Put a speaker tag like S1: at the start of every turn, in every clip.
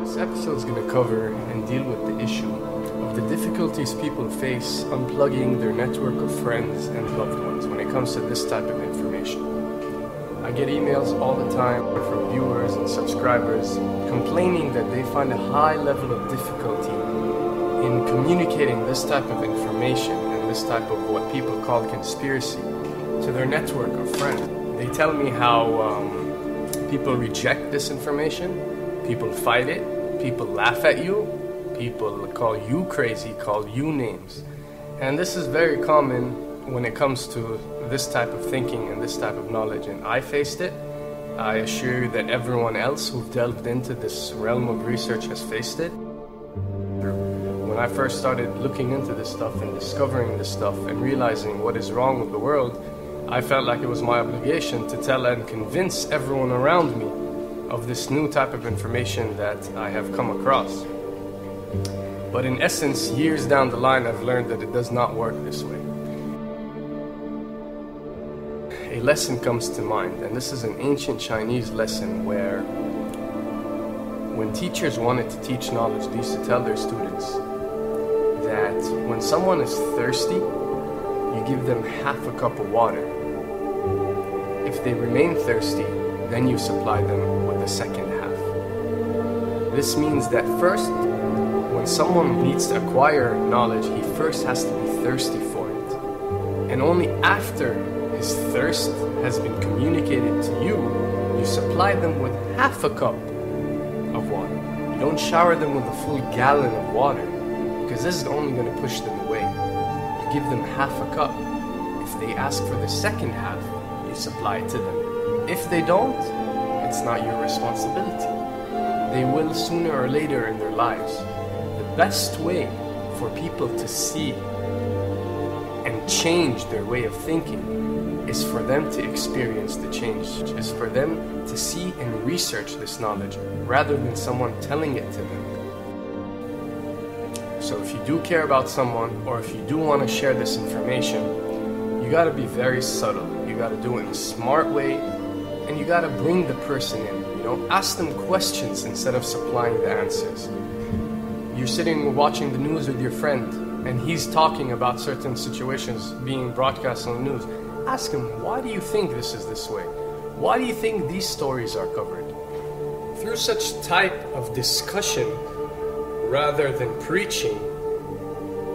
S1: This episode is going to cover and deal with the issue of the difficulties people face unplugging their network of friends and loved ones when it comes to this type of information. I get emails all the time from viewers and subscribers complaining that they find a high level of difficulty in communicating this type of information and this type of what people call conspiracy to their network of friends. They tell me how people reject this information, people fight it, people laugh at you, people call you crazy, call you names. And this is very common when it comes to this type of thinking and this type of knowledge, and I faced it. I assure you that everyone else who've delved into this realm of research has faced it. When I first started looking into this stuff and discovering this stuff and realizing what is wrong with the world, I felt like it was my obligation to tell and convince everyone around me of this new type of information that I have come across. But in essence, years down the line, I've learned that it does not work this way. A lesson comes to mind, and this is an ancient Chinese lesson where when teachers wanted to teach knowledge, they used to tell their students that when someone is thirsty, you give them half a cup of water. If they remain thirsty, then you supply them with the second half. This means that first, when someone needs to acquire knowledge, he first has to be thirsty for it. And only after his thirst has been communicated to you, you supply them with half a cup of water. You don't shower them with a full gallon of water, because this is only going to push them away. You give them half a cup. If they ask for the second half, you supply it to them. If they don't, it's not your responsibility. They will sooner or later in their lives. The best way for people to see and change their way of thinking is for them to experience the change, is for them to see and research this knowledge rather than someone telling it to them. So if you do care about someone, or if you do want to share this information, you got to be very subtle. You got to do it in a smart way, and you got to bring the person in. Ask them questions instead of supplying the answers. You're sitting watching the news with your friend, and he's talking about certain situations being broadcast on the news. Ask him, why do you think this is this way? Why do you think these stories are covered? Through such type of discussion, rather than preaching,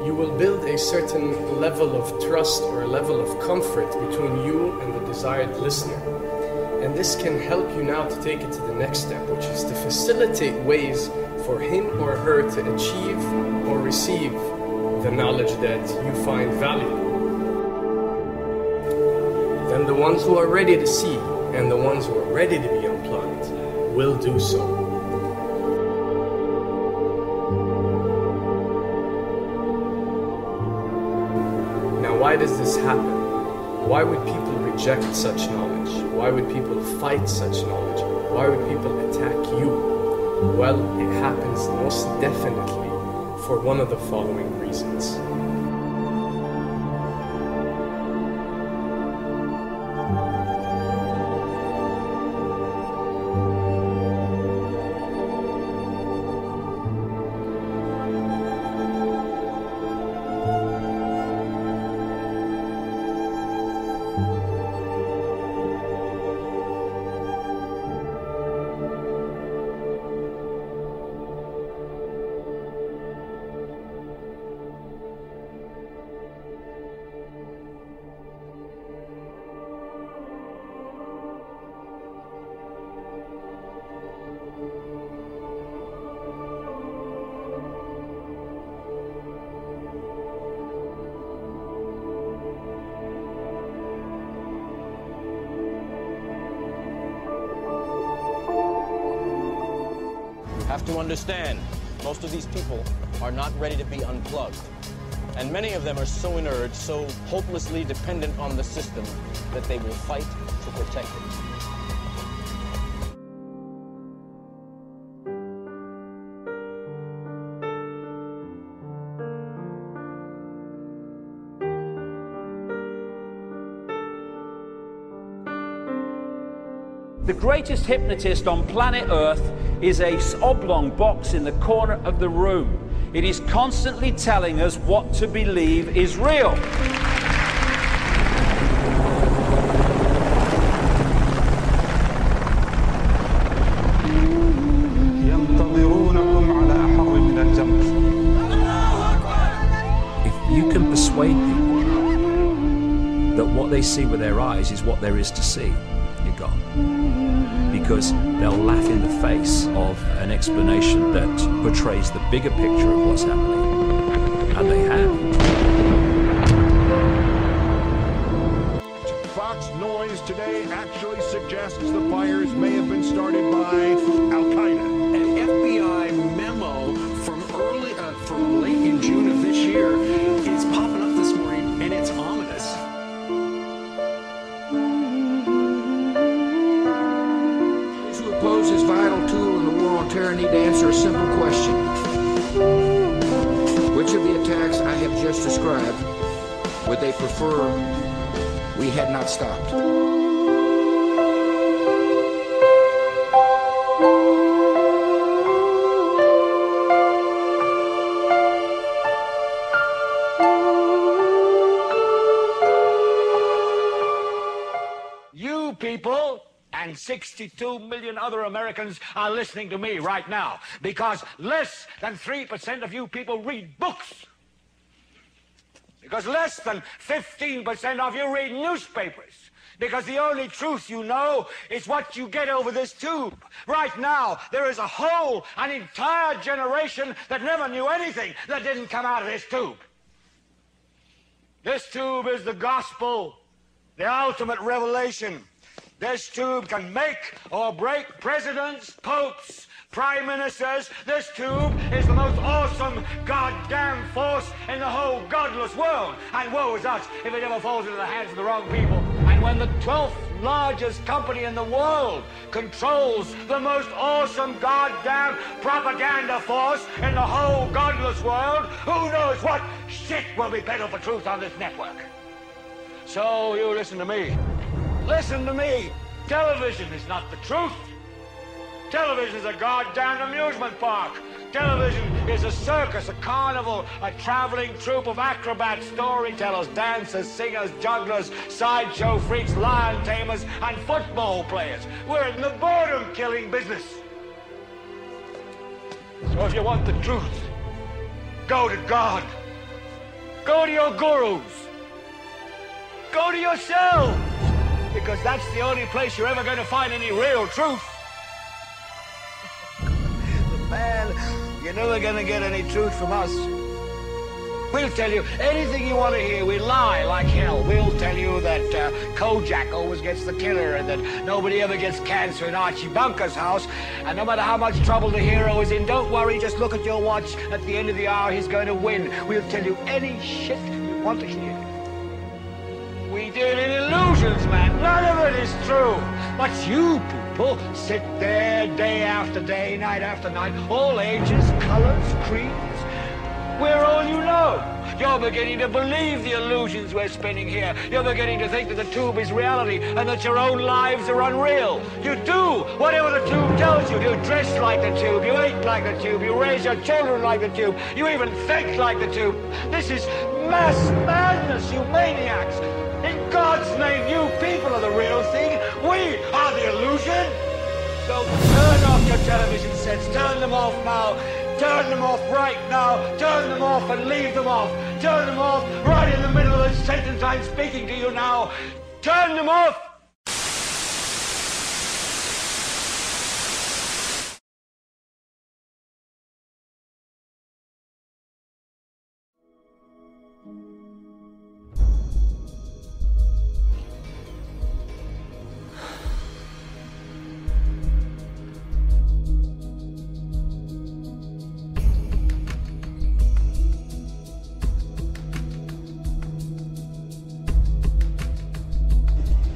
S1: you will build a certain level of trust or a level of comfort between you and the desired listener. And this can help you now to take it to the next step, which is to facilitate ways for him or her to achieve or receive the knowledge that you find valuable. Then the ones who are ready to see and the ones who are ready to be unplugged will do so. Now, why does this happen? Why would people reject such knowledge? Why would people fight such knowledge? Why would people attack you? Well, it happens most definitely for one of the following reasons.
S2: Have to understand, most of these people are not ready to be unplugged. And many of them are so inert, so hopelessly dependent on the system, that they will fight to protect it.
S3: The greatest hypnotist on planet Earth is a oblong box in the corner of the room. It is constantly telling us what to believe is real.
S4: If you can persuade people that what they see with their eyes is what there is to see, you're gone. Because they'll laugh in the face of an explanation that portrays the bigger picture of what's happening. And they have.
S5: Fox Noise today actually suggests the fires may have been started by Al-Qaeda.
S6: An FBI memo from late in June of this year is popping up this morning, and it's ominous.
S7: Those who oppose this vital tool in the war on terror need to answer a simple question. Which of the attacks I have just described would they prefer we had not stopped?
S6: You people and 62 million other Americans are listening to me right now because less than 3% of you people read books. Because less than 15% of you read newspapers. Because the only truth you know is what you get over this tube. Right now, there is an entire generation that never knew anything that didn't come out of this tube. This tube is the gospel, the ultimate revelation. This tube can make or break presidents, popes, prime ministers. This tube is the most awesome goddamn force in the whole godless world. And woe is us if it ever falls into the hands of the wrong people. And when the 12th largest company in the world controls the most awesome goddamn propaganda force in the whole godless world, who knows what shit will be peddled for truth on this network. So you listen to me. Listen to me. Television is not the truth. Television is a goddamn amusement park. Television is a circus, a carnival, a traveling troupe of acrobats, storytellers, dancers, singers, jugglers, sideshow freaks, lion tamers, and football players. We're in the boredom-killing business. So if you want the truth, go to God. Go to your gurus. Go to yourselves. Because that's the only place you're ever going to find any real truth. Man, you're never going to get any truth from us. We'll tell you anything you want to hear. We lie like hell. We'll tell you that Kojak always gets the killer and that nobody ever gets cancer in Archie Bunker's house. And no matter how much trouble the hero is in, don't worry, just look at your watch. At the end of the hour, he's going to win. We'll tell you any shit you want to hear. We deal in illusions, man. None of it is true. But you people sit there day after day, night after night, all ages, colors, creeds. We're all you know. You're beginning to believe the illusions we're spinning here. You're beginning to think that the tube is reality and that your own lives are unreal. You do whatever the tube tells you. You dress like the tube. You eat like the tube. You raise your children like the tube. You even think like the tube. This is mass madness, you maniacs. In God's name, you people are the real thing. We are the illusion. So turn off your television sets. Turn them off now. Turn them off right now. Turn them off and leave them off. Turn them off right in the middle of the sentence I'm speaking to you now. Turn them off.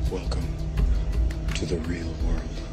S8: Welcome to the real world.